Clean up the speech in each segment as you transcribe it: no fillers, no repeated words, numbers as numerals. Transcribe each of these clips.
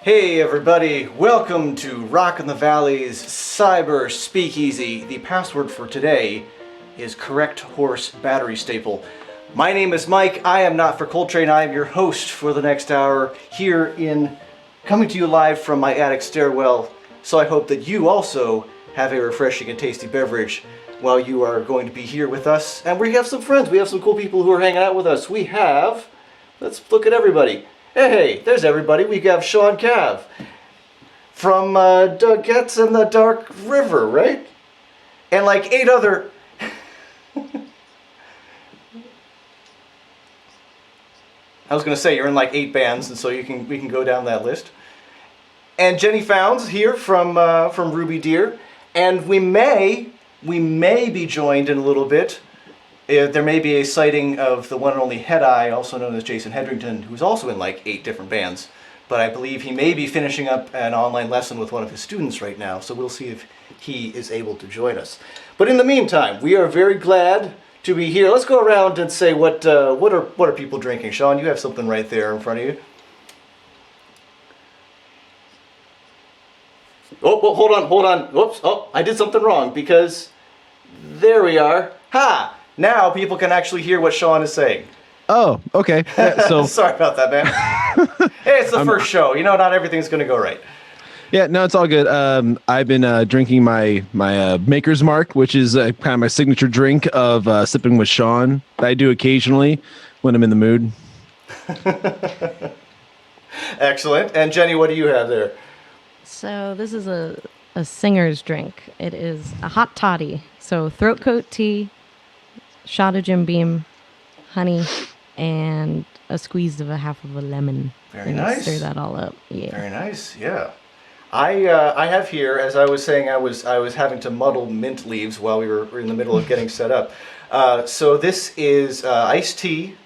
Hey everybody, welcome to Rock in the Valley's Cyber Speakeasy. The password for today is correct horse battery staple. My name is Mike, I am not for Coltrane, I am your host for the next hour here coming to you live from my attic stairwell. So I hope that you also have a refreshing and tasty beverage while you are going to be here with us. And we have some friends, we have some cool people who are hanging out with us. We have, let's look at everybody. Hey, there's everybody. We have Sean Cav from Dougets and the Dark River, right? And like 8 other... I was going to say, you're in like 8 bands, and so we can go down that list. And Jenny Founds here from Ruby Deer. And we may be joined in a little bit. There may be a sighting of the one and only Head Eye, also known as Jason Hedrington, who's also in like 8 different bands. But I believe he may be finishing up an online lesson with one of his students right now, so we'll see if he is able to join us. But in the meantime, we are very glad to be here. Let's go around and say what are people drinking. Sean, you have something right there in front of you. Oh, well, hold on. Whoops. Oh, I did something wrong because there we are. Ha! Now people can actually hear what Sean is saying. Oh, okay. Yeah, so sorry about that, man. Hey, it's the first show. You know, not everything's going to go right. Yeah, no, it's all good. I've been drinking my Maker's Mark, which is kind of my signature drink of sipping with Sean. That I do occasionally when I'm in the mood. Excellent. And Jenny, what do you have there? So this is a singer's drink. It is a hot toddy. So throat coat tea, shot of Jim Beam, honey, and a squeeze of a half of a lemon. Very nice. Stir that all up. Yeah. Very nice. Yeah. I have here, as I was saying, I was having to muddle mint leaves while we were in the middle of getting set up. So this is iced tea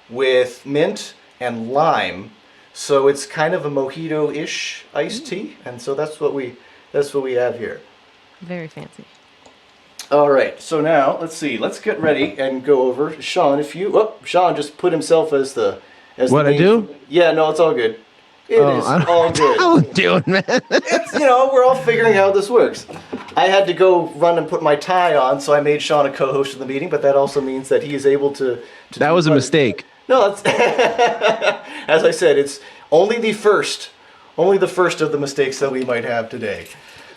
with mint and lime. So it's kind of a mojito-ish iced tea, and so that's what we have here. Very fancy. All right, so now let's see. Let's get ready and go over. Sean, Sean just put himself as the what I do? Yeah, no, it's all good. It is all good. How are you doing, man? It's, we're all figuring how this works. I had to go run and put my tie on, so I made Sean a co-host of the meeting. But that also means that he is able to that was a mistake. No, that's as I said. It's only the first of the mistakes that we might have today.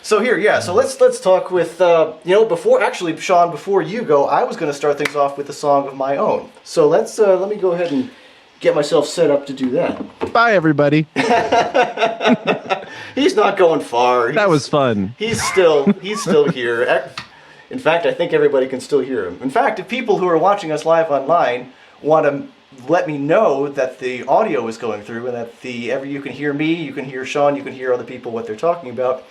So here, yeah. So let's talk with Sean. Before you go, I was going to start things off with a song of my own. So let me go ahead and get myself set up to do that. Bye, everybody. He's not going far. That was fun. He's still here. In fact, I think everybody can still hear him. In fact, if people who are watching us live online want to let me know that the audio is going through and that you can hear me, you can hear Sean, you can hear other people what they're talking about,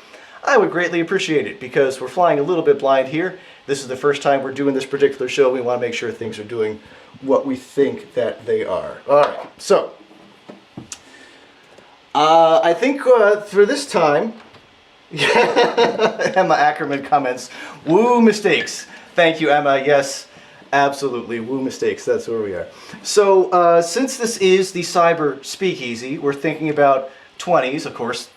I would greatly appreciate it because we're flying a little bit blind here. This is the first time we're doing this particular show. We want to make sure things are doing what we think that they are. All right, so I think for this time, Emma Ackerman comments, woo mistakes. Thank you, Emma. Yes, absolutely, woo mistakes. That's where we are. So since this is the Cyber Speakeasy, we're thinking about 20s, of course.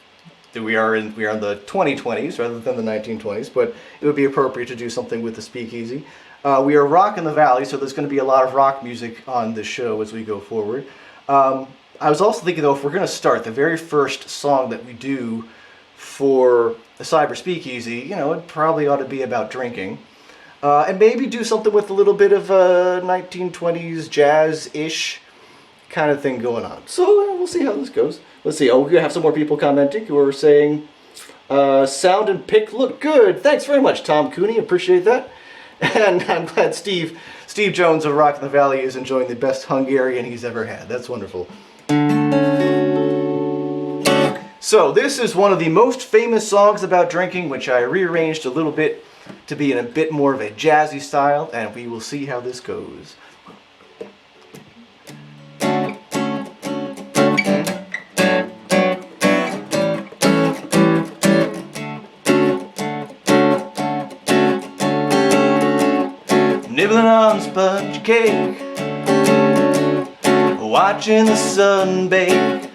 We are in the 2020s rather than the 1920s, but it would be appropriate to do something with the Speakeasy. We are Rock in the Valley, so there's going to be a lot of rock music on this show as we go forward. I was also thinking, though, if we're going to start, the very first song that we do for the Cyber Speakeasy, it probably ought to be about drinking. And maybe do something with a little bit of 1920s jazz-ish kind of thing going on. So we'll see how this goes. Let's see. Oh, we have some more people commenting who are saying, sound and pick look good. Thanks very much, Tom Cooney. Appreciate that. And I'm glad Steve Jones of Rock in the Valley is enjoying the best Hungarian he's ever had. That's wonderful. So this is one of the most famous songs about drinking, which I rearranged a little bit to be in a bit more of a jazzy style, and we will see how this goes. Nibbling on sponge cake, watching the sun bake,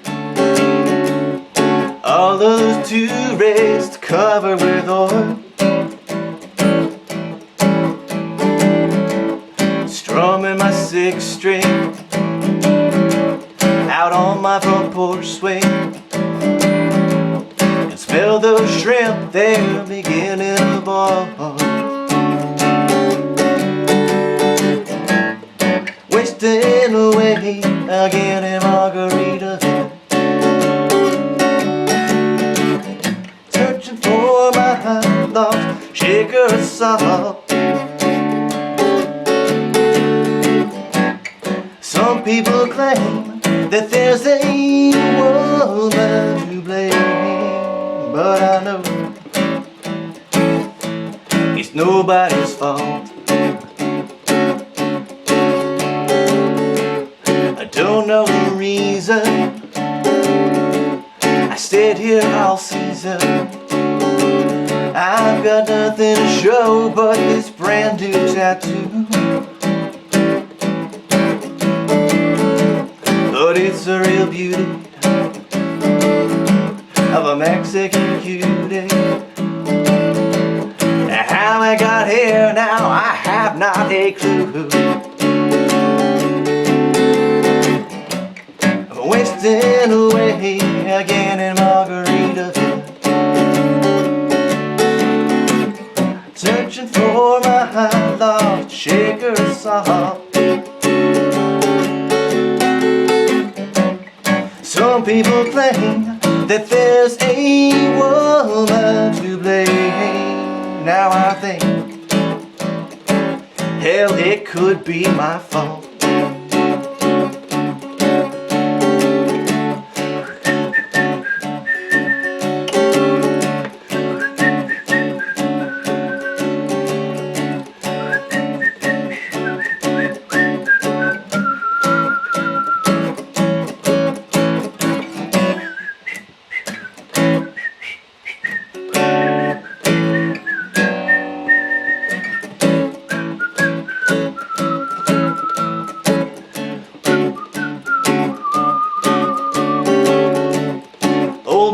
all those tourists covered with oil, strumming my sixth string out on my front porch swing, and smell those shrimp, they're beginning to boil. Wasting away again in Margaritaville, searching for my lost shaker of salt. Some people claim that there's a woman to blame, but I know it's nobody's fault. I don't know the reason I stayed here all season. I've got nothing to show but this brand new tattoo, but it's a real beauty of a Mexican cutie. How I got here now, I have not a clue. Wasting away again in Margaritaville, searching for my lost shaker of salt. Some people claim that there's a woman to blame. Now I think, hell, it could be my fault.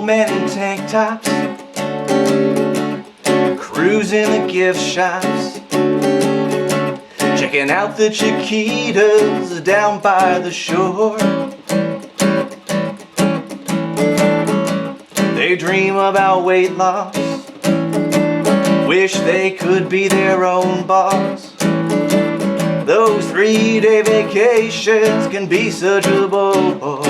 Men in tank tops, cruising the gift shops, checking out the chiquitas down by the shore. They dream about weight loss, wish they could be their own boss. Those 3-day vacations can be such a bore.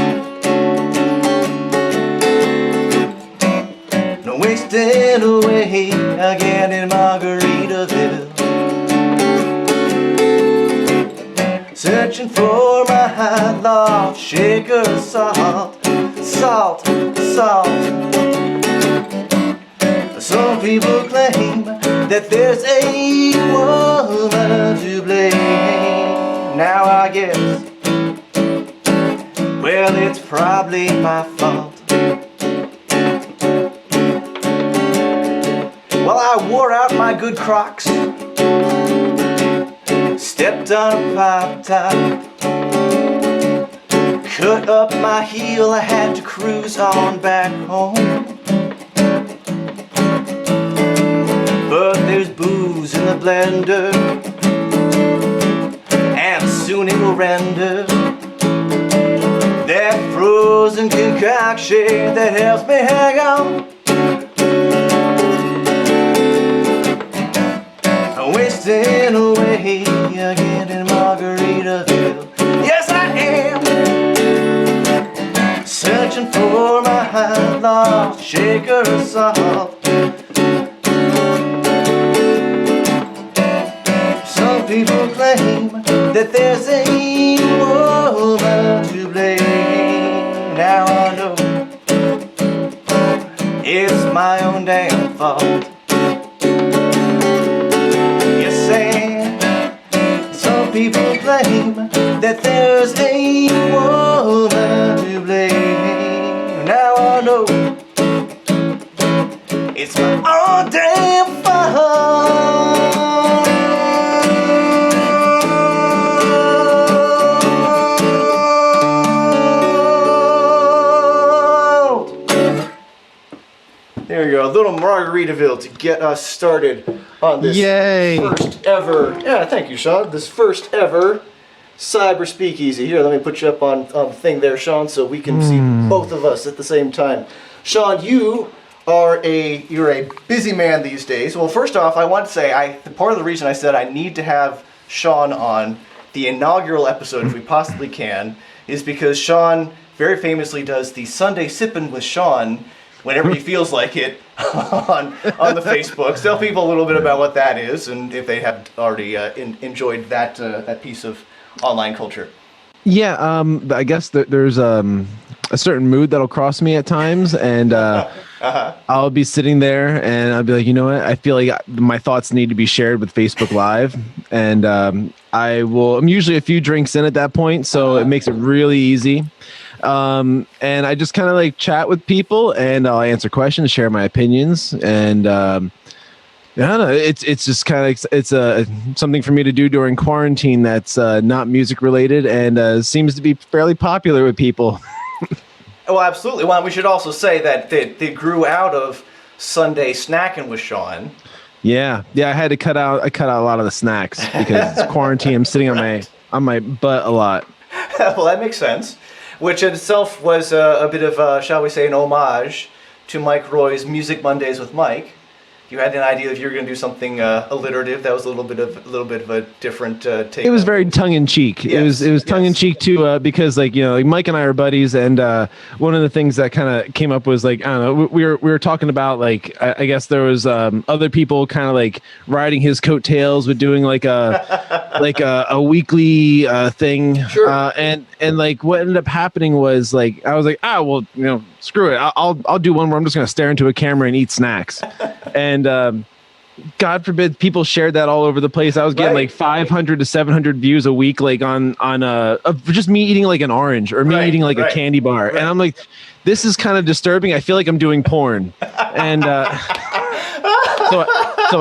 Wasting away again in Margaritaville, searching for my lost shaker of salt. Salt, salt. Some people claim that there's a woman to blame. Now I guess, well, it's probably my fault. Well, I wore out my good Crocs, stepped on a pop top, cut up my heel, I had to cruise on back home. But there's booze in the blender, and soon it will render that frozen concoction that helps me hang on. Wasting away again in Margaritaville. Yes, I am searching for my lost shaker of salt. Some people claim that there's a woman to blame. Now I know it's my own damn fault. Some people claim that there's a woman to blame. Now I know it's my own damn fault. go. A little Margaritaville to get us started on this Yay. first ever. Yeah, thank you, Sean. This first ever cyber speakeasy. Here, let me put you up on the thing there, Sean, so we can see both of us at the same time. Sean, you're a busy man these days. Well, first off, I want to say part of the reason I said I need to have Sean on the inaugural episode, if we possibly can, is because Sean very famously does the Sunday Sippin' with Sean whenever he feels like it on the Facebook. Tell people a little bit about what that is, and if they have already enjoyed that piece of online culture. Yeah, I guess there's a certain mood that'll cross me at times, and I'll be sitting there and I'll be like, you know what? I feel like my thoughts need to be shared with Facebook Live, and I'm usually a few drinks in at that point, so it makes it really easy. And I just kind of like chat with people, and I'll answer questions, share my opinions, and I don't know. It's just kind of it's something for me to do during quarantine that's not music related, and seems to be fairly popular with people. Well, absolutely. Well, we should also say that they grew out of Sunday Snacking with Sean. Yeah. I had to cut out a lot of the snacks because it's quarantine. I'm sitting on my butt a lot. Well, that makes sense. Which in itself was a bit of, shall we say, an homage to Mike Roy's Music Mondays with Mike. You had an idea if you were going to do something alliterative. That was a little bit of a different take. It was very tongue in cheek. Yes, it was tongue in cheek too, because like Mike and I are buddies, and one of the things that kind of came up was like, I don't know, we were talking about like I guess there was other people kind of like riding his coattails with doing like a weekly thing, Sure. and like what ended up happening was like I was like, screw it, I'll do one where I'm just gonna stare into a camera and eat snacks. And God forbid people shared that all over the place. I was getting like 500 to 700 views a week, like on just me eating like an orange or me eating like a candy bar. And I'm like, this is kind of disturbing. I feel like I'm doing porn. And so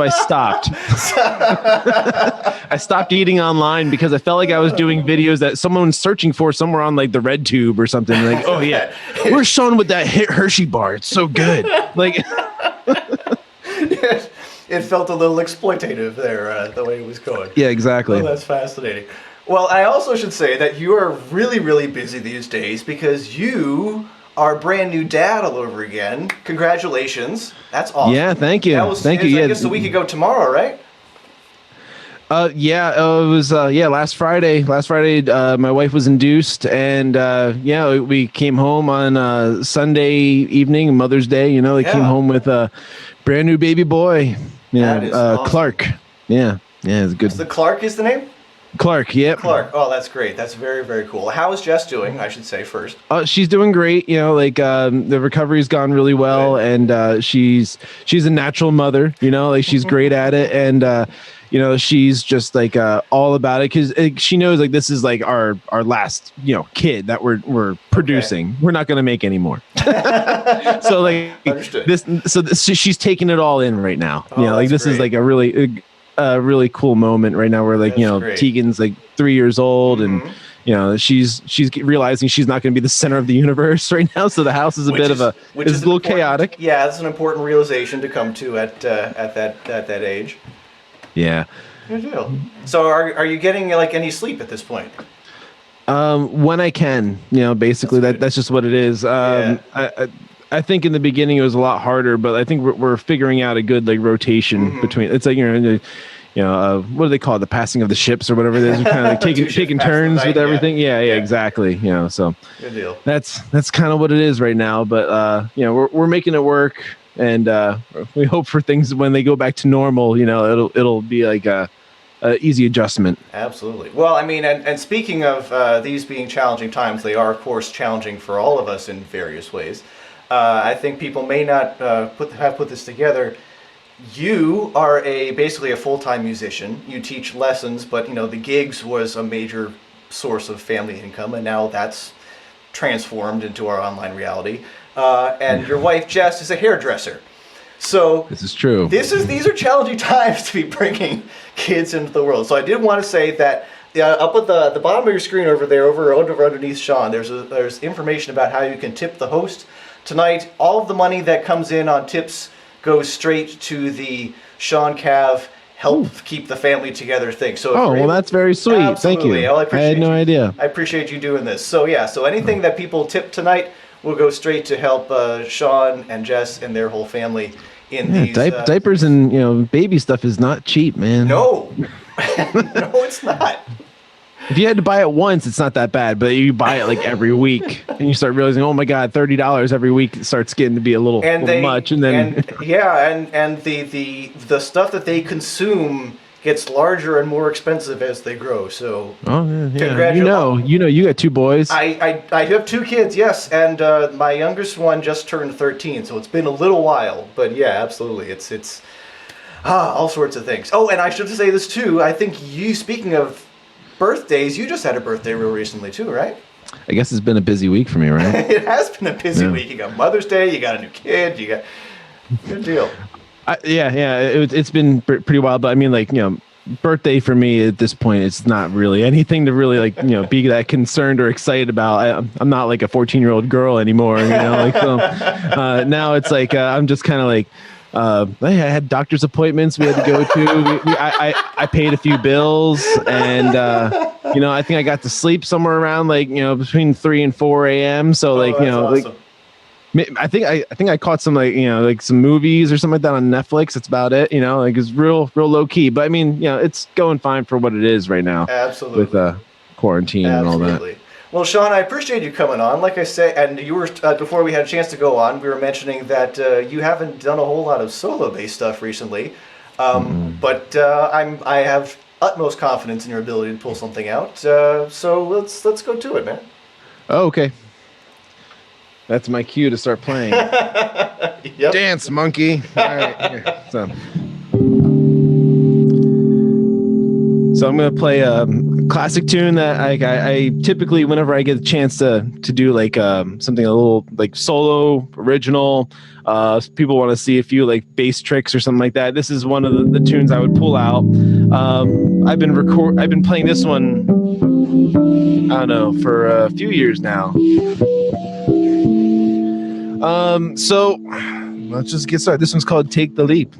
I stopped. I stopped eating online because I felt like I was doing videos that someone's searching for somewhere on like the Red Tube or something. Like, oh yeah, where's Sean with that Hershey bar? It's so good. Like. It felt a little exploitative there, the way it was going. Yeah, exactly. Oh, that's fascinating. Well, I also should say that you are really, really busy these days because you are a brand new dad all over again. Congratulations. That's awesome. Yeah, thank you. Thank you. I guess a week ago tomorrow, right? It was last Friday. Last Friday, my wife was induced, and we came home on Sunday evening, Mother's Day. They came home with a brand new baby boy. That is awesome. Clark. Yeah, it's good. So Clark is the name? Clark, yep. Clark. Oh, that's great. That's very, very cool. How is Jess doing, I should say first? She's doing great. The recovery's gone really well, and she's a natural mother. She's great at it, and she's just like all about it because she knows like this is like our last kid that we're producing. Okay. We're not going to make any more. So like understood. She's taking it all in right now. This great. is like a really cool moment right now where like great. Tegan's like 3 years old, and she's realizing she's not going to be the center of the universe right now, so the house is a little chaotic. Yeah, that's an important realization to come to at that age. Yeah. Good deal. So are you getting like any sleep at this point? When I can, basically that's just what it is. I think in the beginning it was a lot harder, but I think we're figuring out a good like rotation between. It's like what do they call it? The passing of the ships or whatever it is. We're kind of like taking turns with everything. Yeah, exactly. So good deal. That's kind of what it is right now. But we're making it work, and we hope for things when they go back to normal. It'll be like a easy adjustment. Absolutely. Well, I mean, and speaking of these being challenging times, they are of course challenging for all of us in various ways. I think people may not have put this together. You are basically a full-time musician. You teach lessons, but the gigs was a major source of family income, and now that's transformed into our online reality. And your wife Jess is a hairdresser. So this is true. These are challenging times to be bringing kids into the world. So I did want to say that up at the bottom of your screen over there, over underneath Sean, there's information about how you can tip the host tonight. All of the money that comes in on tips goes straight to the Sean Cav help keep the family together thing. So if Oh, you're well, able- that's very sweet. Thank Absolutely. you. Well, I had no idea. I appreciate you doing this. So yeah, so anything that people tip tonight will go straight to help Sean and Jess and their whole family in Yeah, these diapers and baby stuff is not cheap, man. No, no, it's not. If you had to buy it once, it's not that bad. But you buy it like every week, and you start realizing, oh my god, $30 every week starts getting to be a little much. And then and the stuff that they consume gets larger and more expensive as they grow. So oh yeah, congratulations. you got 2 boys. I have 2 kids, yes, and my youngest one just turned 13, so it's been a little while. But yeah, absolutely, it's all sorts of things. Oh, and I should say this too. I think you, speaking of birthdays, you just had a birthday real recently too, right? I guess it's been a busy week for me, right? It has been a busy week. You got Mother's Day, you got a new kid, you got good deal. It's been pretty wild, but I mean, like, birthday for me at this point, it's not really anything to really like, be that concerned or excited about. I'm not like a 14-year-old girl anymore, like, so now it's like, I'm just kind of like, I had doctor's appointments we had to go to. I paid a few bills, and I think I got to sleep somewhere around like between 3 and 4 a.m. So like awesome. like I think I caught some like some movies or something like that on Netflix. That's about it. Like it's real low key. But I mean it's going fine for what it is right now. Absolutely. With quarantine and all that. Well, Sean, I appreciate you coming on. Like I said, and you were before we had a chance to go on, we were mentioning that you haven't done a whole lot of solo-based stuff recently, but I have utmost confidence in your ability to pull something out. So let's go to it, man. Oh, okay. That's my cue to start playing. Yep. Dance, monkey. All right. Here. So I'm gonna play a classic tune that I typically, whenever I get a chance to do like something a little like solo original, people want to see a few like bass tricks or something like that. This is one of the tunes I would pull out. I've been playing this one, I don't know, for a few years now. So let's just get started. This one's called "Take the Leap."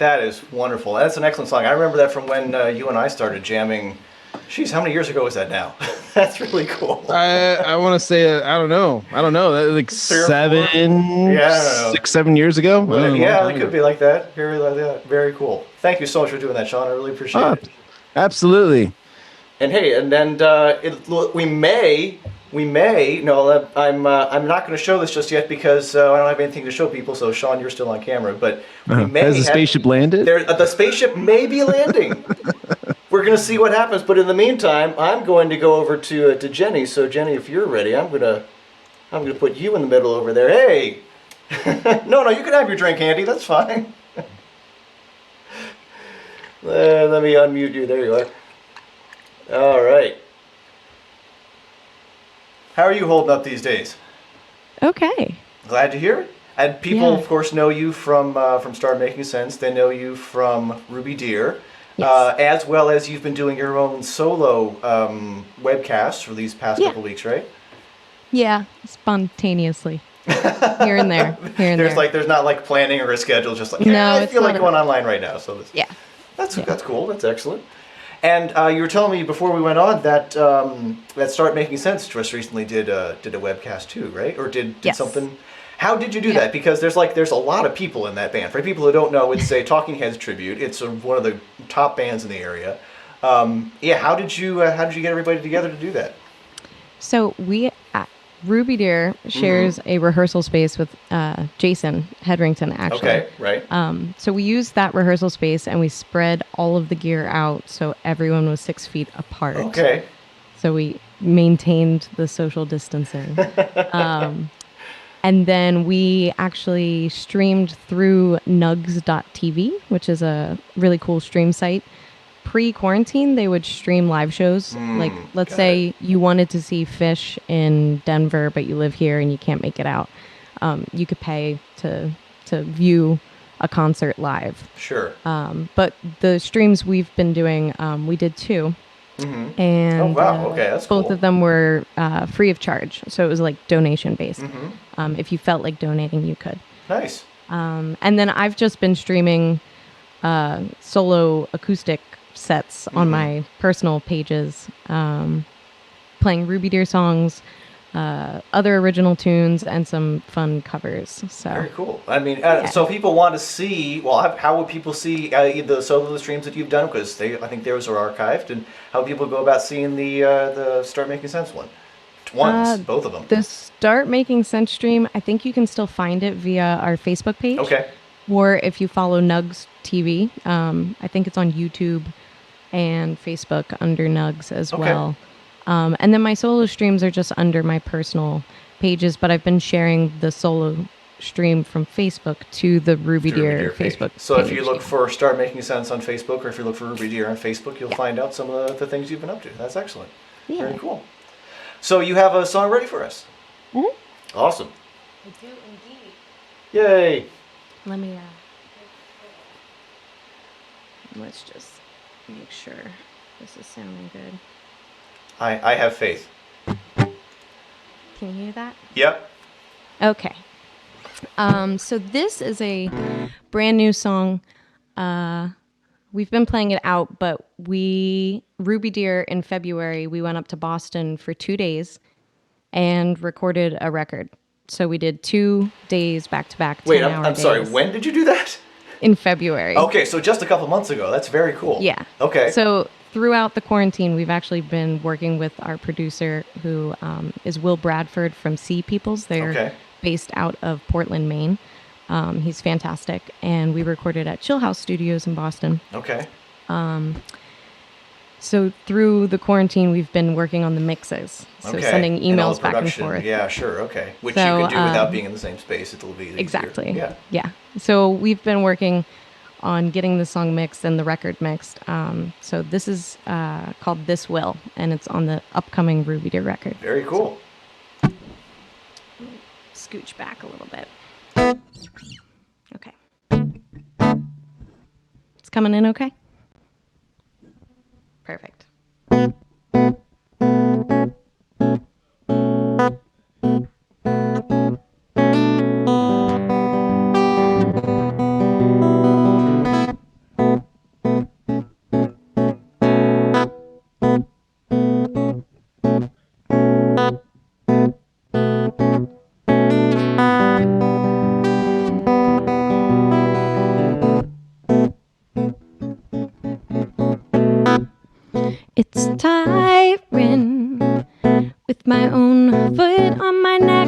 That is wonderful. That's an excellent song. I remember that from when you and I started jamming. Jeez, how many years ago was that now? That's really cool. I want to say I don't know like 3 or 4? Yeah, I don't know. 6, 7 years ago. I don't know. Yeah, it could be like that. Very like that. Very cool. Thank you so much for doing that, Sean. I really appreciate it. Absolutely. And hey, and then we may. No, I'm not going to show this just yet because I don't have anything to show people. So Sean, you're still on camera, but we may. Has the spaceship landed? The spaceship may be landing. We're going to see what happens. But in the meantime, I'm going to go over to Jenny. So Jenny, if you're ready, I'm gonna put you in the middle over there. Hey. No, you can have your drink, Andy. That's fine. Let me unmute you. There you are. All right. How are you holding up these days? Okay. Glad to hear it. And people, Yeah. of course, know you from Start Making Sense. They know you from Ruby Deer, Yes. as well as you've been doing your own solo webcasts for these past couple weeks, right? Yeah, spontaneously. Here and there. Here and there. There's not like planning or a schedule. Just like No, I it's feel like not going online right now. So Yeah. that's cool. That's excellent. And you were telling me before we went on that that Start Making Sense just recently did a webcast too, right? Or did Yes. something? How did you do that? Because there's a lot of people in that band. For people who don't know, it's a Talking Heads tribute. It's one of the top bands in the area. How did you get everybody together to do that? So we Ruby Deer shares a rehearsal space with Jason Hedrington, actually. Okay, right. So we used that rehearsal space and we spread all of the gear out so everyone was 6 feet apart. Okay. So we maintained the social distancing. And then we actually streamed through nugs.tv, which is a really cool stream site. Pre-quarantine, they would stream live shows. Like, let's say you wanted to see Fish in Denver, but you live here and you can't make it out. You could pay to view a concert live. Sure. But the streams we've been doing, we did 2. And Oh, wow. Okay, that's both cool. of them were free of charge. So it was like donation based. If you felt like donating, you could. Nice. And then I've just been streaming solo acoustic sets on my personal pages, playing Ruby Deer songs, other original tunes, and some fun covers. So Very cool. I mean, so people want to see. Well, how would people see the solo streams that you've done? Because I think those are archived. And how people go about seeing the Start Making Sense one? Both of them. the Start Making Sense stream, I think you can still find it via our Facebook page. Okay. Or if you follow Nugs TV, I think it's on YouTube and Facebook under Nugs as well. And then my solo streams are just under my personal pages, but I've been sharing the solo stream from Facebook to the Ruby Deer page. Facebook So page. if you look for Start Making Sense on Facebook, or if you look for Ruby Deer on Facebook, you'll find out some of the things you've been up to. That's excellent. Yeah. Very cool. So you have a song ready for us? Awesome. I do indeed. Yay. Let me, let's just make sure this is sounding good. I have faith. Can you hear that? Yep. Okay. So this is a brand new song. We've been playing it out, but Ruby Deer in February, we went up to Boston for 2 days and recorded a record. So we did 2 days back to back. Wait, I'm sorry. When did you do that? In February. Okay, so just a couple months ago. That's very cool. Yeah. Okay. So throughout the quarantine, we've actually been working with our producer, who is Will Bradford from Sea Peoples. They're based out of Portland, Maine. He's fantastic, and we recorded at Chill House Studios in Boston. Okay. So through the quarantine, we've been working on the mixes. So sending And all emails the back and production. forth. Yeah, sure. Okay. Which So, you can do without being in the same space. It'll be easier. Exactly. Yeah. Yeah. So we've been working on getting the song mixed and the record mixed. So this is called This Will, and it's on the upcoming Ruby Deer record. Very cool. Scooch back a little bit. Okay. It's coming in okay? Perfect. tyrant with my own foot on my neck.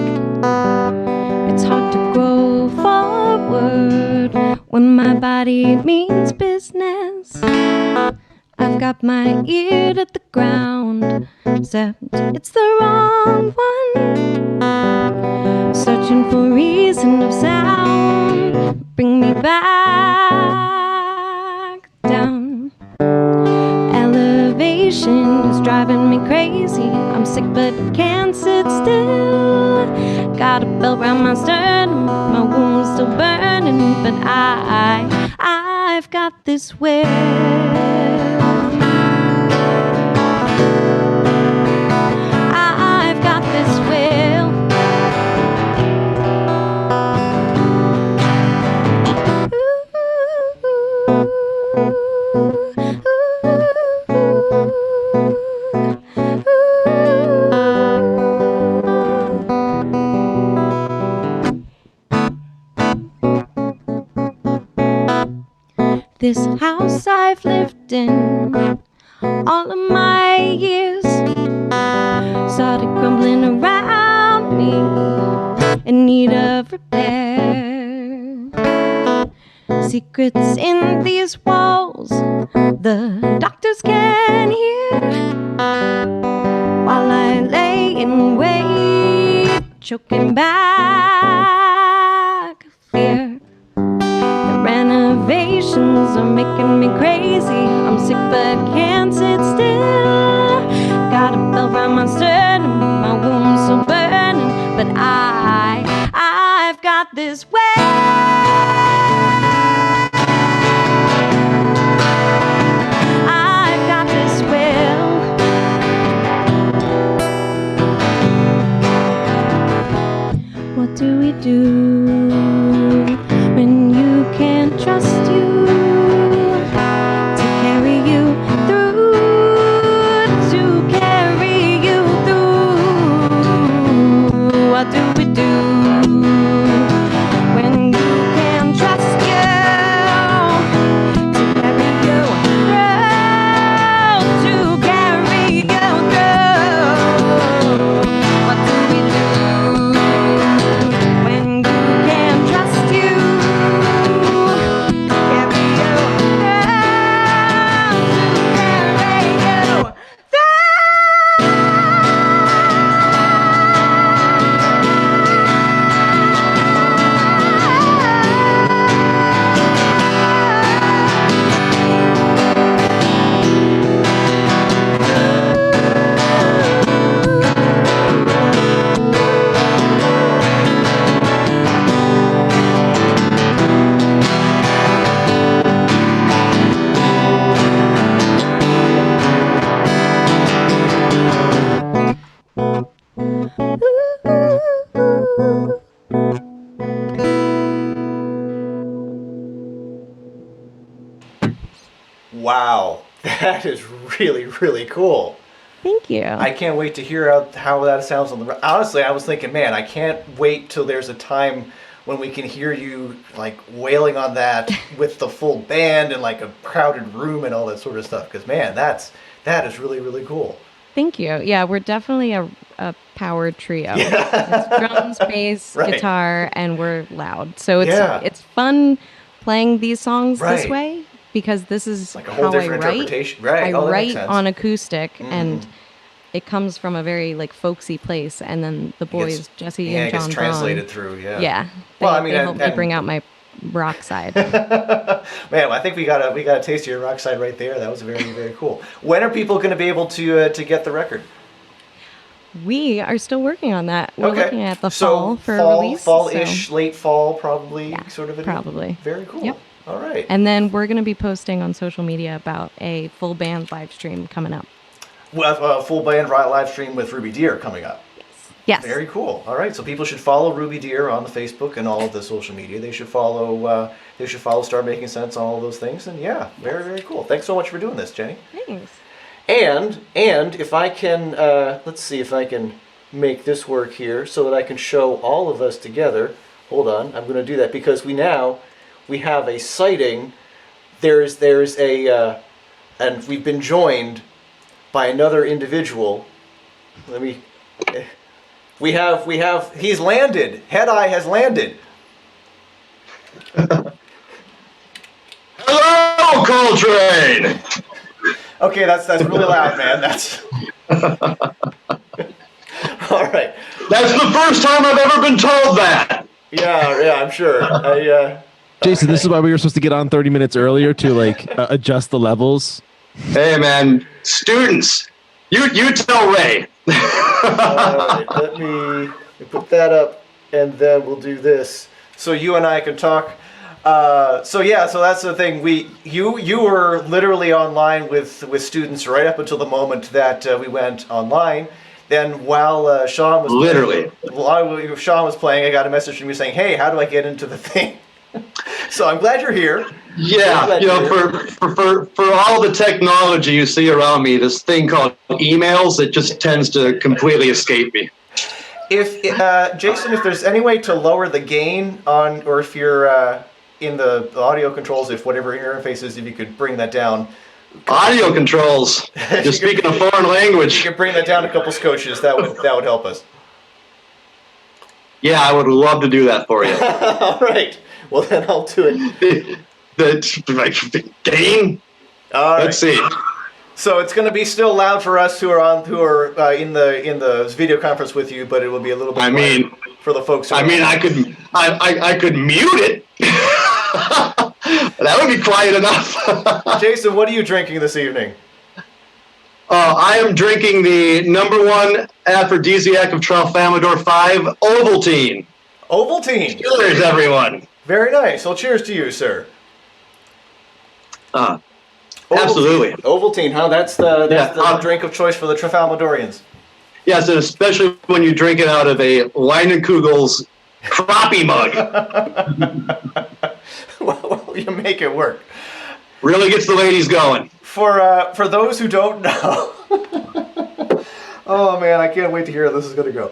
It's hard to grow forward when my body means business. I've got my ear to the ground, except it's the wrong one. Searching for reason of sound, bring me back down. Elevation is driving me crazy. I'm sick but can't sit still. Got a belt round my sternum, my wound's still burning, but I've got this will. I've got this will. This house I've lived in all of my years started crumbling around me in need of repair. Secrets in these walls the doctors can hear while I lay in wait, choking back fear. The renovations are making me crazy. I'm sick but can't sit still. Got a bell round my sternum, my wound's still burning, but I've got this way. I've got this will. What do we do when you can't trust you to carry you through, to carry you through? What do we do when you can't trust you to carry you through, to carry you through? What do we do when you can't trust you to carry you through, to carry you through? Wow, that is really, really cool. Thank you. I can't wait to hear how that sounds on the. Honestly, I was thinking, man, I can't wait till there's a time when we can hear you like wailing on that with the full band and like a crowded room and all that sort of stuff. Because man, that is really, really cool. Thank you. Yeah, we're definitely a power trio. It's drums, bass, Right. guitar, and we're loud. So Yeah. it's fun playing these songs this Right. way because this is Like a whole how I different write. interpretation. Right. I Oh, that makes write sense. on acoustic, and it comes from a very like folksy place. And then the boys, Jesse Yeah, and it John gets Braun, translated through. Yeah. yeah, they, Well, I mean, they and- help me and- bring out my rock side. Man, I think we got a taste of your rock side right there. That was very, very cool. When are people going to be able to get the record? We are still working on that. We're looking at the So fall for release. fall-ish, so- late fall, probably, Yeah, sort of. probably. Very cool. Yep. All right. And then we're going to be posting on social media about a full band live stream coming up. Well, a full band live stream with Ruby Deer coming up. Yes. Very cool. All right, so people should follow Ruby Deer on the Facebook and all of the social media. They should follow. Start Making Sense on all of those things. And yeah, very, very cool. Thanks so much for doing this, Jenny. Thanks. And if I can, let's see if I can make this work here so that I can show all of us together. Hold on, I'm going to do that because we have a sighting. There's a, and we've been joined by another individual. Let me. We have. He's landed. Head-Eye has landed. Hello, Coltrane. Okay, that's really loud, man. That's. All right. That's the first time I've ever been told that. Yeah, I'm sure. Jason, this is why we were supposed to get on 30 minutes earlier to like adjust the levels. Hey, man, students, you tell Ray. All right, let me put that up, and then we'll do this, so you and I can talk. So that's the thing. You were literally online with students right up until the moment that we went online. Then while Sean was while Sean was playing, I got a message from you saying, "Hey, how do I get into the thing?" So I'm glad you're here. Yeah, for all the technology you see around me, this thing called emails, it just tends to completely escape me. If Jason, if there's any way to lower the gain on, or if you're in the audio controls, if whatever interface is, if you could bring that down. Audio controls. You're speaking a foreign language. If you could bring that down a couple scotches, that would help us. Yeah, I would love to do that for you. All right. Well, then I'll do it. The gain. All right. Let's see. So it's going to be still loud for us who are in the video conference with you, but it will be a little bit. For the folks. Who I could mute it. That would be quiet enough. Jason, what are you drinking this evening? I am drinking the #1 aphrodisiac of Tralfamadore 5, Ovaltine. Ovaltine. Cheers, everyone. Very nice. Well, cheers to you, sir. Absolutely. Ovaltine, huh? That's the drink of choice for the Tralfamadorians. Yes, and especially when you drink it out of a Leinenkugel's crappie mug. Well, you make it work. Really gets the ladies going. For those who don't know, oh man, I can't wait to hear how this is going to go.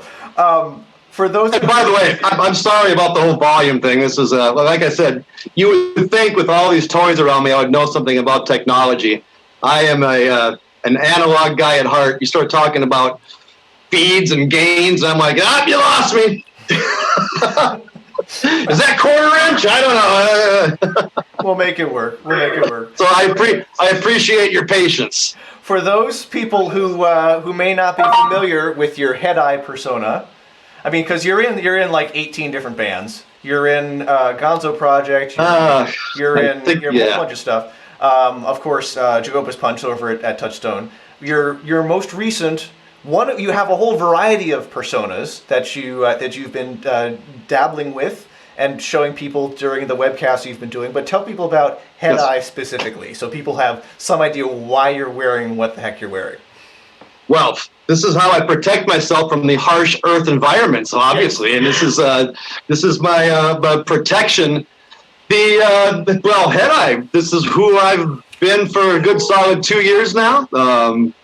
For those. And by the way, I'm sorry about the whole volume thing. This is like I said, you would think with all these toys around me, I would know something about technology. I am an analog guy at heart. You start talking about feeds and gains, I'm like, you lost me. Is that quarter inch? I don't know. We'll make it work. So I appreciate your patience. For those people who may not be familiar with your Head-Eye persona, I mean, because you're in like 18 different bands. You're in Gonzo Project. You're in a whole bunch of stuff. Of course, Jagopa's Punch over at Touchstone. Your most recent one. You have a whole variety of personas that you've been dabbling with and showing people during the webcasts you've been doing. But tell people about Head-Eye specifically, so people have some idea why you're wearing what the heck you're wearing. Well, this is how I protect myself from the harsh earth environments, obviously, and this is my protection. Head-Eye. This is who I've been for a good solid 2 years now.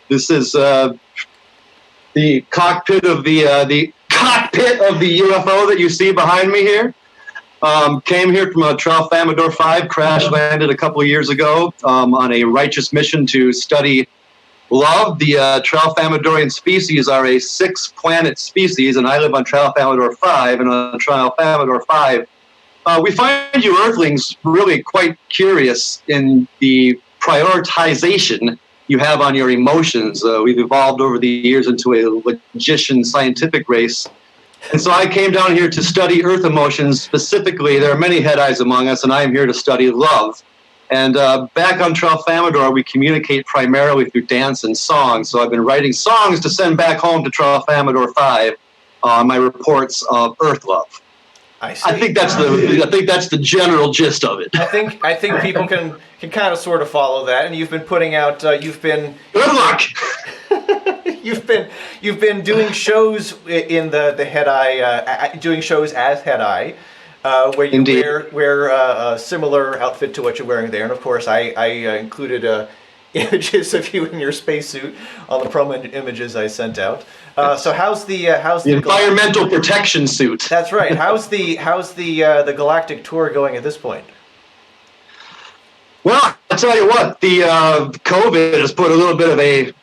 This is the cockpit of the UFO that you see behind me here. Came here from a Tralfamadore 5, crash landed a couple of years ago on a righteous mission to study love. The Tralfamadorian species are a 6-planet species, and I live on Tralfamadore 5, and on Tralfamadore 5, we find you Earthlings really quite curious in the prioritization you have on your emotions. We've evolved over the years into a logician scientific race. And so I came down here to study earth emotions specifically. There are many Head-Eyes among us, and I am here to study love. And back on Tralfamadore, we communicate primarily through dance and song. So I've been writing songs to send back home to Tralfamadore 5 my reports of earth love. I see. I think that's the general gist of it. I think people can kind of sort of follow that, and you've been putting out. Good luck. You've been doing shows in the Head-Eye, doing shows as Head-Eye, where you Indeed. wear a similar outfit to what you're wearing there, and of course I included images of you in your spacesuit on the promo images I sent out. So how's the environmental protection suit? That's right. How's the Galactic tour going at this point? Well, I'll tell you what, the COVID has put a little bit of a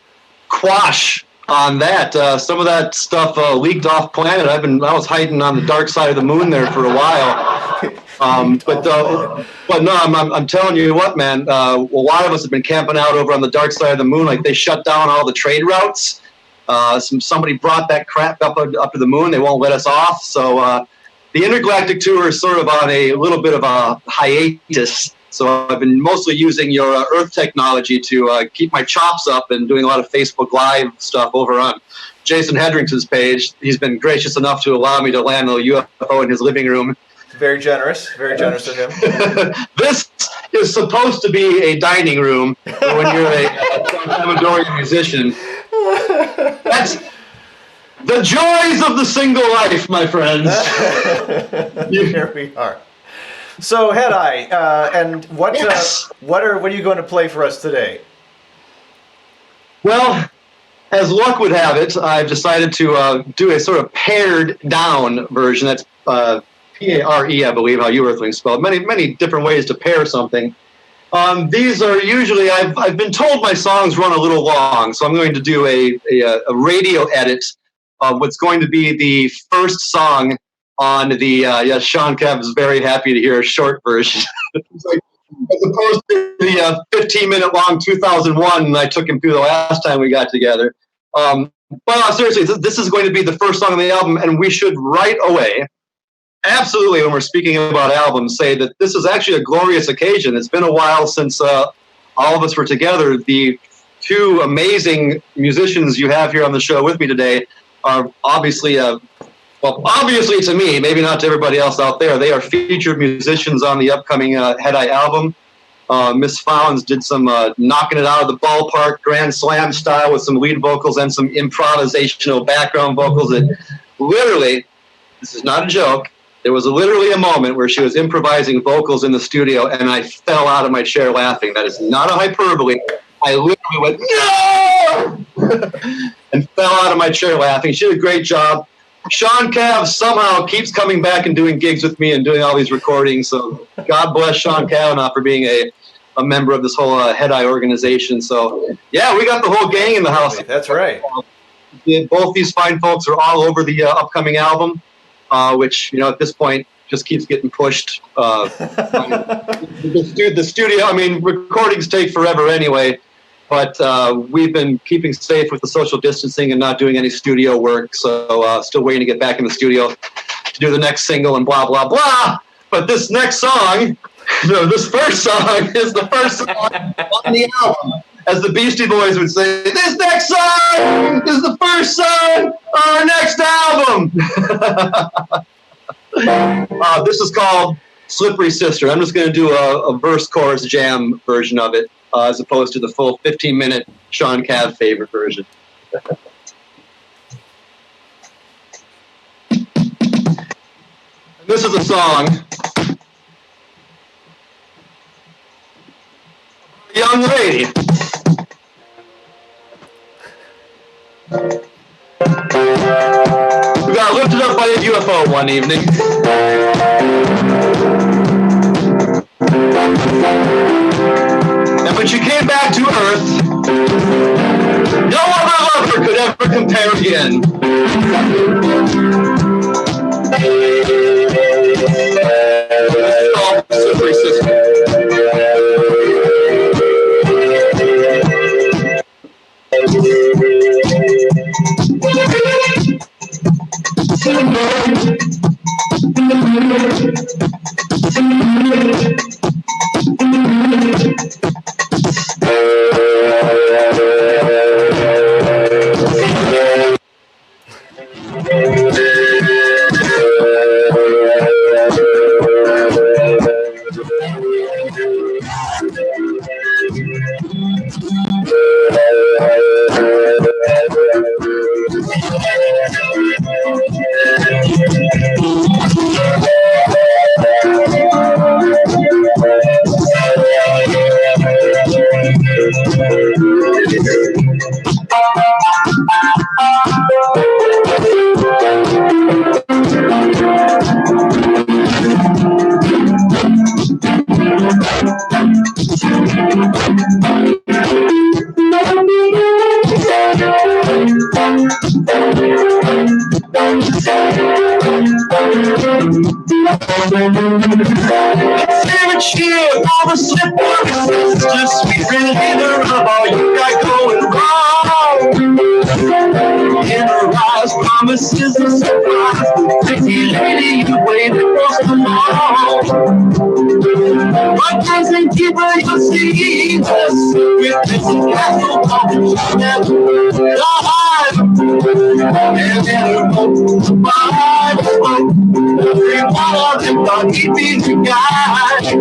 quash on that. Some of that stuff leaked off planet. I was hiding on the dark side of the moon there for a while. But no, I'm telling you what, man. A lot of us have been camping out over on the dark side of the moon. Like they shut down all the trade routes. Somebody brought that crap up to the moon. They won't let us off. So the intergalactic tour is sort of on a little bit of a hiatus. So I've been mostly using your Earth technology to keep my chops up and doing a lot of Facebook Live stuff over on Jason Hedrington's page. He's been gracious enough to allow me to land a UFO in his living room. Very generous of him. This is supposed to be a dining room when you're a Salvadorian musician. That's the joys of the single life, my friends. Here we are. So, Head-Eye, and what are you going to play for us today? Well, as luck would have it, I've decided to do a sort of pared down version. That's P-A-R-E, I believe, how you Earthlings spell it. Many different ways to pair something. These are usually, I've been told my songs run a little long, so I'm going to do a radio edit of what's going to be the first song on the, yes, Sean Kev is very happy to hear a short version. As opposed to the 15-minute long 2001 I took him through the last time we got together. But seriously, this is going to be the first song on the album, and we should right away, absolutely, when we're speaking about albums, say that this is actually a glorious occasion. It's been a while since all of us were together. The two amazing musicians you have here on the show with me today are obviously to me, maybe not to everybody else out there, they are featured musicians on the upcoming Head-Eye album. Miss Fowens did some knocking it out of the ballpark, Grand Slam style with some lead vocals and some improvisational background vocals that literally, this is not a joke, there was literally a moment where she was improvising vocals in the studio and I fell out of my chair laughing. That is not a hyperbole. I literally went, no! and fell out of my chair laughing. She did a great job. Sean Cav somehow keeps coming back and doing gigs with me and doing all these recordings. So God bless Sean Cavanaugh for being a member of this whole Head-Eye organization. So yeah, we got the whole gang in the house. That's right. Both these fine folks are all over the upcoming album, which, at this point just keeps getting pushed. The studio, recordings take forever anyway. But we've been keeping safe with the social distancing and not doing any studio work. So still waiting to get back in the studio to do the next single and blah, blah, blah. But this next song, this first song is the first song on the album. As the Beastie Boys would say, this next song is the first song on our next album. This is called Slippery Sister. I'm just going to do a verse chorus jam version of it. As opposed to the full 15-minute Sean Cav favorite version. This is a song. A young lady. We got lifted up by a UFO one evening. And when she came back to Earth, no other lover could ever compare again. Slippery Sister. Favorite cheer, all the slippers, just sweet reliever of all you got going wrong. In her eyes, promises of surprise. Pretty lady, you waited for so long. What doesn't keep her your secrets? With this castle walking never died. And in her boat, my boat, every one of them thought he'd be the guy.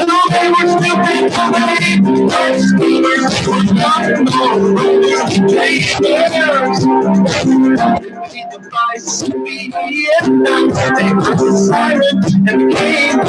No, they were stupid, nobody. They're schemers, they were not no players. Paid the price to be in them. They were the siren and became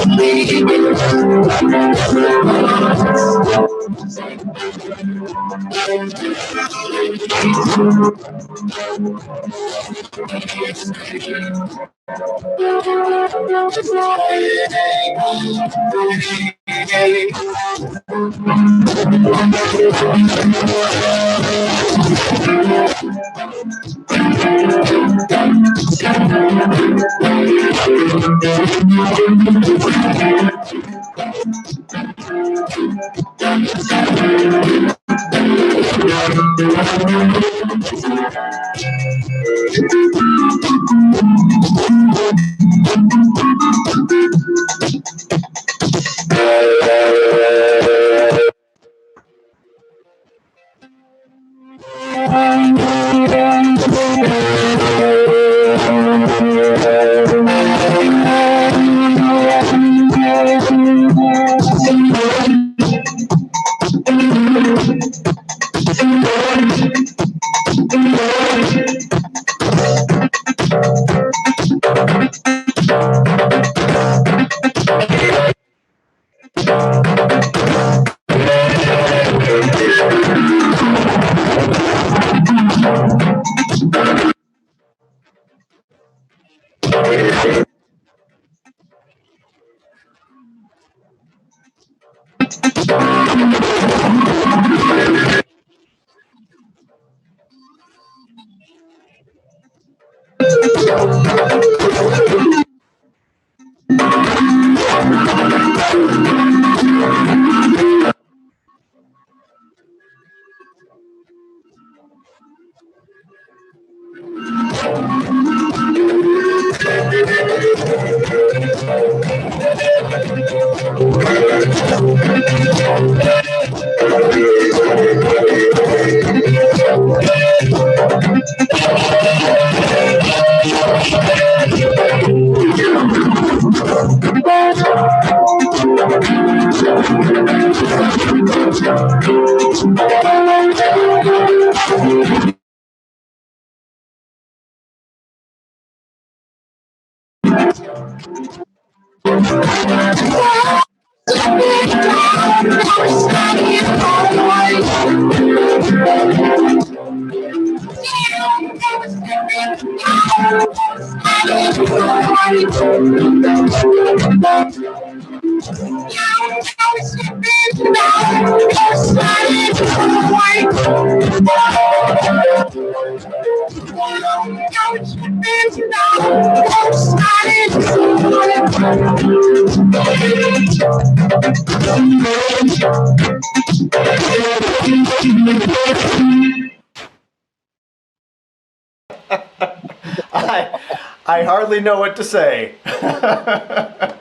I hardly know what to say. Never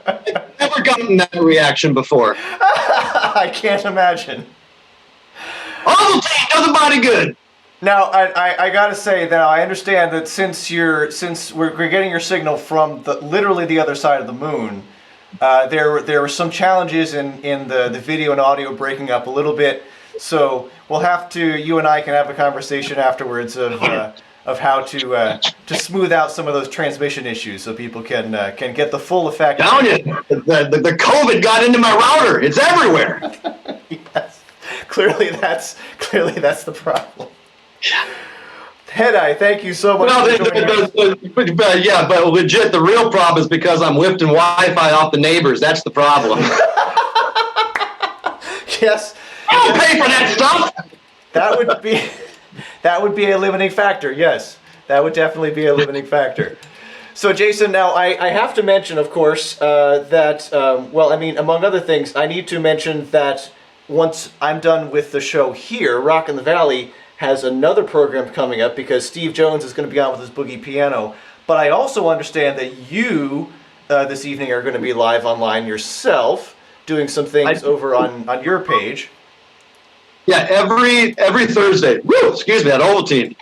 gotten that reaction before. I can't imagine. All the thing does the body good. Now, I gotta say that I understand that since we're getting your signal from literally the other side of the moon, there were some challenges in the video and audio breaking up a little bit. So you and I can have a conversation afterwards of how to smooth out some of those transmission issues, so people can get the full effect. Down it. The COVID got into my router. It's everywhere. Yes, clearly that's the problem. Head-Eye, thank you so much for joining us. But legit, the real problem is because I'm lifting Wi-Fi off the neighbors. That's the problem. Yes. I don't pay for that stuff. That would be a limiting factor. Yes, that would definitely be a limiting factor. So, Jason, now I have to mention, of course, that, among other things, I need to mention that once I'm done with the show here, Rock in the Valley has another program coming up because Steve Jones is going to be on with his boogie piano. But I also understand that you, this evening, are going to be live online yourself, doing some things over on your page. Yeah, every Thursday. Woo! Excuse me, that Ovaltine.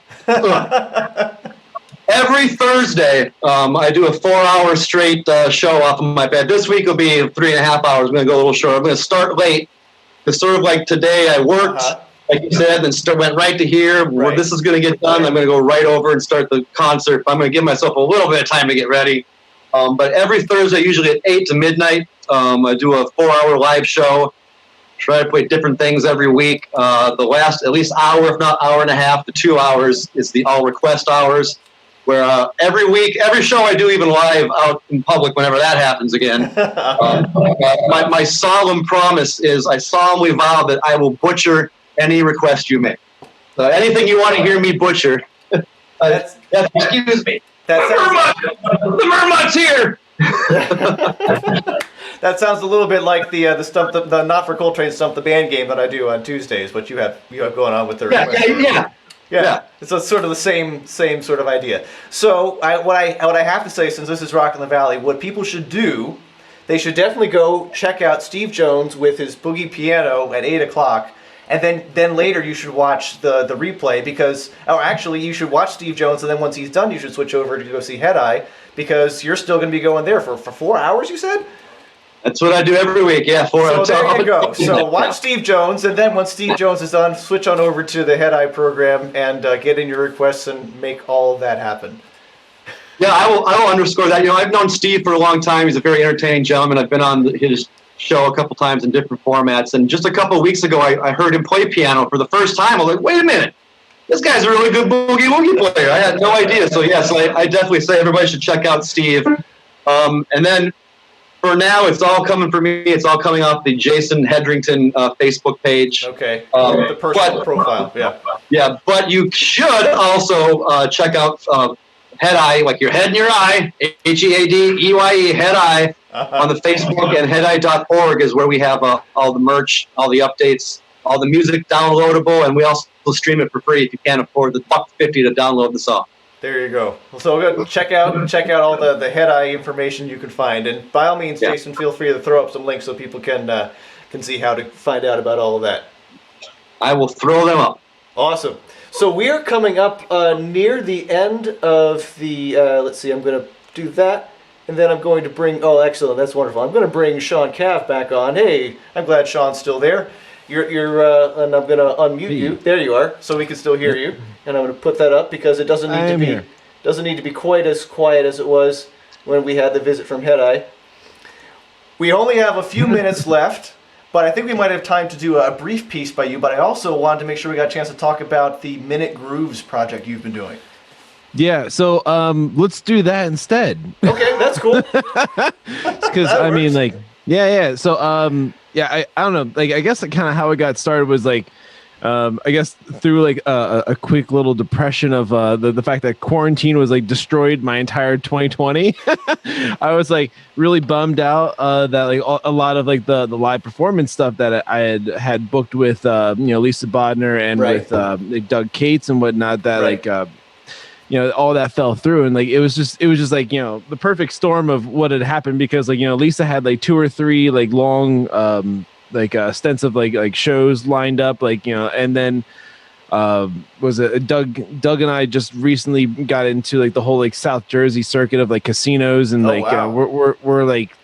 Every Thursday, I do a 4-hour straight show off of my bed. This week will be 3.5 hours. I'm going to go a little short. I'm going to start late. It's sort of like today I worked, like you said, then went right to here. Right. Well, this is going to get done. I'm going to go right over and start the concert. I'm going to give myself a little bit of time to get ready. But every Thursday, usually at 8 to midnight, I do a 4-hour live show. Try to play different things every week. The last at least hour, if not hour and a half to 2 hours, is the all request hours, where every week, every show I do, even live out in public, whenever that happens again. My solemn promise is I solemnly vow that I will butcher any request you make. Anything you want to hear me butcher, excuse me. The Mermot's here. That sounds a little bit like the stump the not for Coltrane Stump the Band game that I do on Tuesdays. What you have going on with the request. Yeah. It's sort of the same sort of idea. So what I have to say, since this is Rock in the Valley, what people should do, they should definitely go check out Steve Jones with his boogie piano at 8 o'clock, and then later you should watch the replay you should watch Steve Jones, and then once he's done, you should switch over to go see Head Eye, because you're still going to be going there for 4 hours, you said? That's what I do every week, yeah. 4 hours. So there you go. So watch Steve Jones, and then once Steve Jones is done, switch on over to the Head Eye program and get in your requests and make all of that happen. Yeah, I will underscore that. I've known Steve for a long time. He's a very entertaining gentleman. I've been on his show a couple times in different formats. And just a couple of weeks ago, I heard him play piano for the first time. I was like, wait a minute. This guy's a really good boogie player. I had no idea. So, yes, I definitely say everybody should check out Steve. And then for now, it's all coming for me. It's all coming off the Jason Hedrington Facebook page. Okay. The personal profile. Yeah. Yeah, but you should also check out Head Eye, like your head and your eye, HEADEYE, Head Eye, on the Facebook, and headeye.org is where we have all the merch, all the updates, all the music downloadable, and we also stream it for free if you can't afford the $1.50 to download the song. There you go. So go check out all the Head Eye information you can find, and by all means, Jason, feel free to throw up some links so people can see how to find out about all of that. I will throw them up. Awesome. So we are coming up near the end of the. Let's see. I'm going to do that, and then I'm going to bring. Oh, excellent. That's wonderful. I'm going to bring Sean Cav back on. Hey, I'm glad Sean's still there. And I'm going to unmute you. There you are, so we can still hear you. And I'm going to put that up because it doesn't need to be quite as quiet as it was when we had the visit from Head Eye. We only have a few minutes left, but I think we might have time to do a brief piece by you. But I also wanted to make sure we got a chance to talk about the Minute Grooves project you've been doing. Yeah, so let's do that instead. Okay, that's cool. Because I mean, like, yeah. So I don't know. Like, I guess kind of how it got started was like, I guess through like a quick little depression of the fact that quarantine was like destroyed my entire 2020. I was like really bummed out that like a lot of like the live performance stuff that I had booked with Lisa Bodner and with like Doug Cates and whatnot, that like all that fell through, and like it was just like the perfect storm of what had happened, because like Lisa had like 2 or 3 like long stints of like shows lined up, and then was it Doug and I just recently got into like the whole like South Jersey circuit of like casinos, and we're like,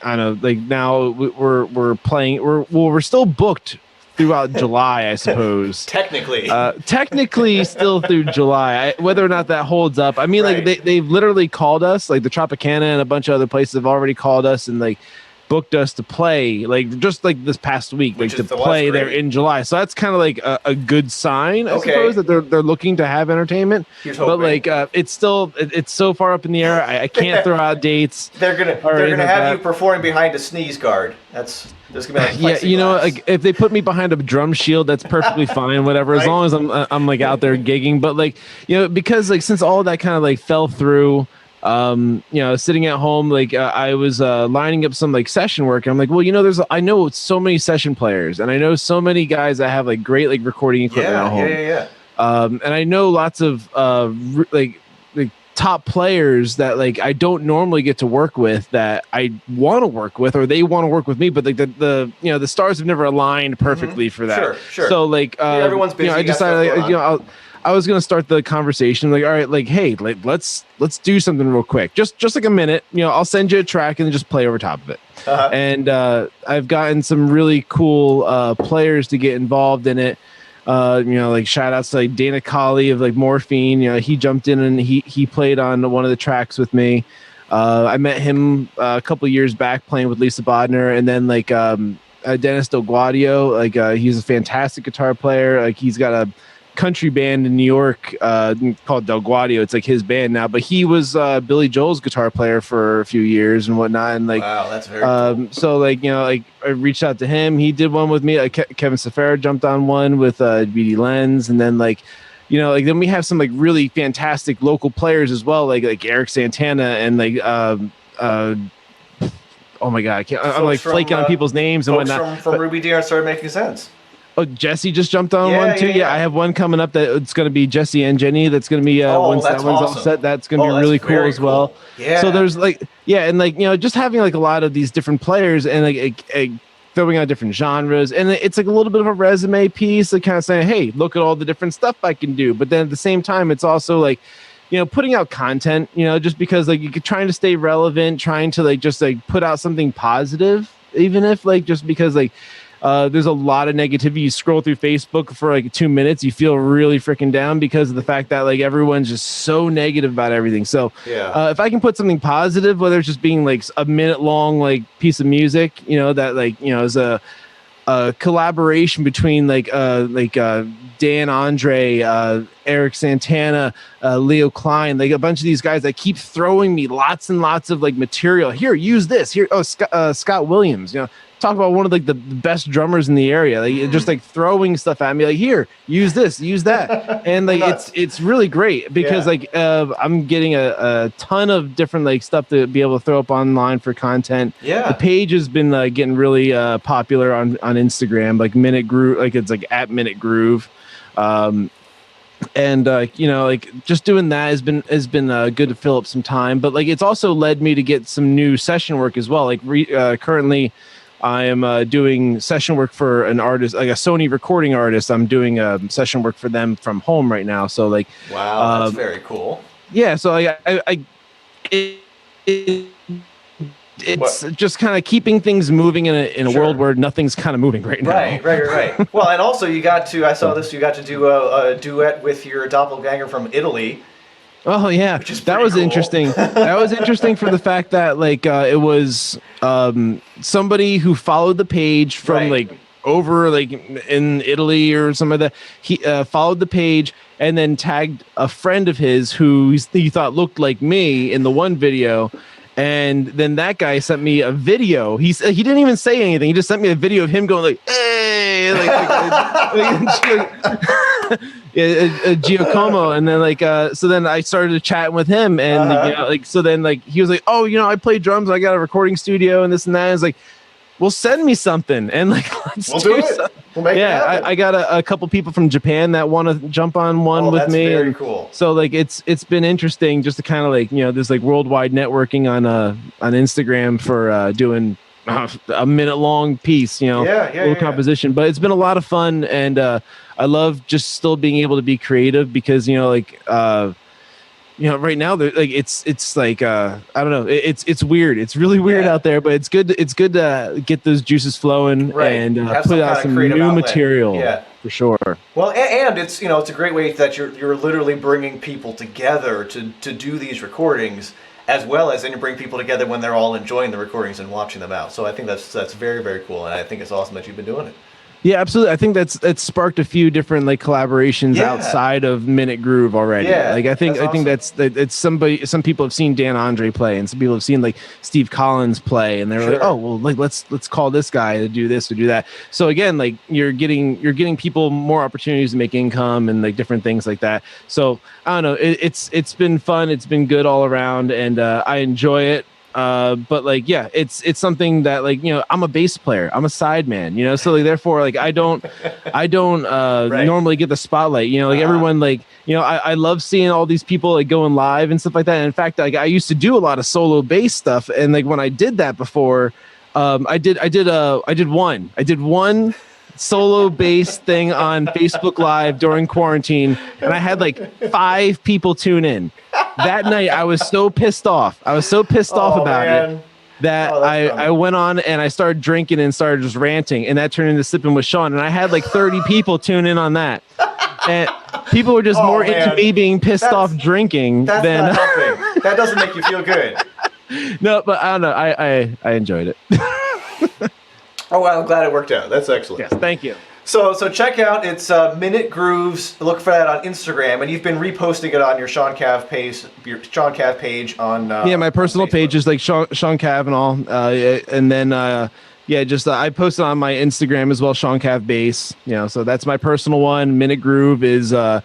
I don't know, like now we're playing, we're still booked throughout July, I suppose. Technically still through July. Whether or not that holds up, I mean, like they've literally called us, like the Tropicana and a bunch of other places have already called us and like booked us to play, like just like this past week, like to play there in July. So that's kind of like a good sign, I suppose, that they're looking to have entertainment. But like it's still it's so far up in the air. I can't throw out dates. They're gonna have you performing behind a sneeze guard. There's gonna be like like if they put me behind a drum shield, that's perfectly fine, whatever, as long as I'm like out there gigging. But like because like since all of that kind of like fell through, sitting at home, like I was lining up some like session work. And I'm like, well, I know so many session players, and I know so many guys that have like great like recording equipment at home. And I know lots of like top players that like I don't normally get to work with that I want to work with, or they want to work with me, but like the stars have never aligned perfectly for that. Sure. So like everyone's busy. I decided I was gonna start the conversation like, all right, like, hey, like let's do something real quick, just like a minute. I'll send you a track and then just play over top of it. And I've gotten some really cool players to get involved in it. Like shout outs to like Dana Colley of like Morphine. He jumped in and he played on one of the tracks with me. I met him a couple years back playing with Lisa Bodner, and then like Dennis Del Guadio. Like he's a fantastic guitar player. Like he's got a country band in New York called Del Guadio. It's like his band now, but he was Billy Joel's guitar player for a few years and whatnot. And like, wow, that's very cool. So like, like I reached out to him. He did one with me. Like Kevin Safara jumped on one with BD Lenz, and then like, like then we have some like really fantastic local players as well, like Eric Santana and like oh my god, I'm like flaking on people's names and whatnot. From Ruby DR started making sense. Oh, Jesse just jumped on one too. Yeah, I have one coming up that it's going to be Jesse and Jenny. That's going to be once that one's all set. That's going to be really cool as well. Yeah. So there's like and like just having like a lot of these different players and like throwing out different genres, and it's like a little bit of a resume piece, like kind of saying, hey, look at all the different stuff I can do. But then at the same time, it's also like putting out content. Just because like you're trying to stay relevant, trying to like just like put out something positive, even if like just because like. There's a lot of negativity. You scroll through Facebook for like 2 minutes, you feel really freaking down because of the fact that like everyone's just so negative about everything. So if I can put something positive, whether it's just being like a minute long like piece of music, that like is a collaboration between like Dan Andre, Eric Santana, Leo Klein, like a bunch of these guys that keep throwing me lots and lots of like material. Here, use this. Here, Scott Williams, talk about one of like the best drummers in the area, like just like throwing stuff at me, like here, use this, use that, and like it's really great because like I'm getting a ton of different like stuff to be able to throw up online for content. The page has been getting really popular on Instagram, like Minute Groove, like it's like at Minute Groove. And like just doing that has been good to fill up some time, but like it's also led me to get some new session work as well. Like currently I am doing session work for an artist, like a Sony recording artist. I'm doing session work for them from home right now. So like, wow, that's very cool. Yeah. So it's just kind of keeping things moving in a world where nothing's kind of moving right now. Right. Well, and also you got to do a duet with your doppelganger from Italy. Oh yeah, that was cool. Interesting. That was interesting for the fact that like it was somebody who followed the page from like over like in Italy or something like that. He followed the page and then tagged a friend of his who he thought looked like me in the one video. And then that guy sent me a video. He didn't even say anything. He just sent me a video of him going like, "Hey," Giacomo. And then like, so then I started chatting with him, and so then like he was like, "Oh, I play drums. I got a recording studio and this and that." And it's like, well, send me something, and like we'll do it. We'll make it happen. I got a couple people from Japan that want to jump on one with me. Very cool. So like it's been interesting just to kind of like there's like worldwide networking on Instagram for doing a minute long piece, little composition. But it's been a lot of fun, and I love just still being able to be creative because right now, like it's like I don't know, it's weird. It's really weird out there, but it's good. It's good to get those juices flowing and put out some new material for sure. Well, and it's it's a great way that you're literally bringing people together to do these recordings, as well as then you bring people together when they're all enjoying the recordings and watching them out. So I think that's very, very cool, and I think it's awesome that you've been doing it. Yeah, absolutely. I think it's sparked a few different like collaborations Yeah. outside of Minute Groove already. Yeah, Like I think that's it's some people have seen Dan Andre play, and some people have seen like Steve Collins play, and they're like, Sure. oh well, like let's call this guy to do this or do that. So again, like you're getting people more opportunities to make income and like different things like that. So I don't know. It's been fun. It's been good all around, and I enjoy it. But like, yeah, it's something that like, you know, I'm a bass player, I'm a sideman, you know, so like, therefore, like, I don't Right. normally get the spotlight, you know, like everyone, like, you know, I love seeing all these people like going live and stuff like that. And in fact, like I used to do a lot of solo bass stuff. And like, when I did that before, I did one solo bass thing on Facebook Live during quarantine, and I had like 5 people tune in. That night, I was so pissed off. I was so pissed off about it that I went on and I started drinking and started just ranting, and that turned into Sipping with Sean, and I had like 30 people tune in on that. And people were just more into me being pissed off drinking That's than not helping. That doesn't make you feel good. No, but I don't know. I enjoyed it. Oh, well, I'm glad it worked out. That's excellent. Yes, thank you. So check out, it's Minute Grooves. Look for that on Instagram, and you've been reposting it on your Sean Cav page on yeah, my personal Facebook. page is like Sean Cavanaugh, and then I posted on my Instagram as well, Sean Cav Bass. You know, so that's my personal one. Minute Groove is the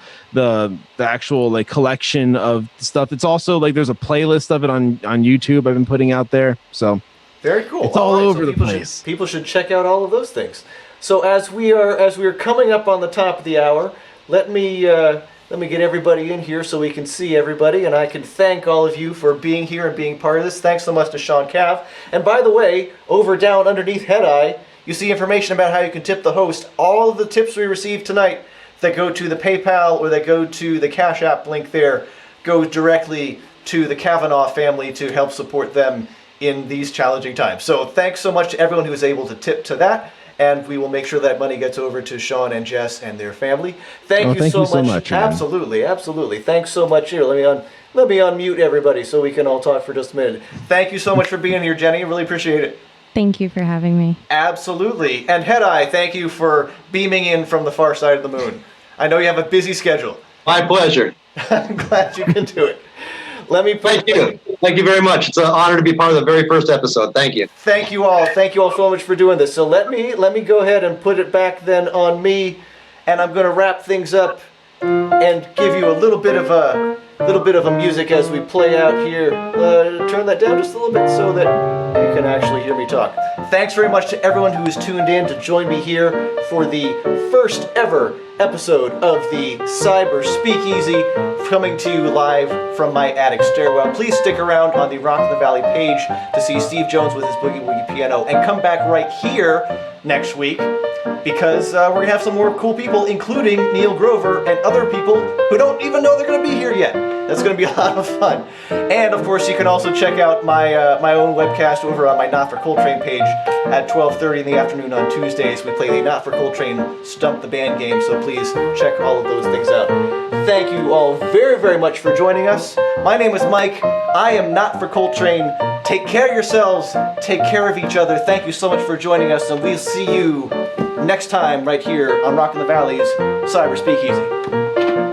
actual like collection of stuff. It's also like there's a playlist of it on YouTube I've been putting out there. So Very cool. it's all right, over so the people place. People should check out all of those things. So as we are coming up on the top of the hour, let me get everybody in here so we can see everybody, and I can thank all of you for being here and being part of this. Thanks so much to Sean Cav. And by the way, over down underneath Head Eye, you see information about how you can tip the host. All of the tips we received tonight that go to the PayPal or that go to the Cash App link there go directly to the Kavanaugh family to help support them in these challenging times. So thanks so much to everyone who was able to tip to that. And we will make sure that money gets over to Sean and Jess and their family. Thank you so much. Aaron. Absolutely. Thanks so much. Here, let me unmute everybody so we can all talk for just a minute. Thank you so much for being here, Jenny. Really appreciate it. Thank you for having me. Absolutely. And Head Eye, thank you for beaming in from the far side of the moon. I know you have a busy schedule. My pleasure. I'm glad you can do it. Thank you. Thank you very much. It's an honor to be part of the very first episode. Thank you. Thank you all. Thank you all so much for doing this. So let me go ahead and put it back then on me, and I'm going to wrap things up and give you a little bit of a music as we play out here. Turn that down just a little bit so that you can actually hear me talk. Thanks very much to everyone who has tuned in to join me here for the first ever episode of the Cyber Speakeasy, coming to you live from my attic stairwell. Please stick around on the Rock in the Valley page to see Steve Jones with his Boogie Woogie piano, and come back right here next week because we're going to have some more cool people, including Neil Grover and other people who don't even know they're going to be here yet. That's going to be a lot of fun. And of course, you can also check out my own webcast over on my Not for Coltrane page at 12:30 in the afternoon on Tuesdays. We play the Not for Coltrane Stump the Band game, so please check all of those things out. Thank you all very, very much for joining us. My name is Mike. I am Not for Coltrane. Take care of yourselves. Take care of each other. Thank you so much for joining us, and we'll see you next time right here on Rock in the Valley's Cyber Speakeasy.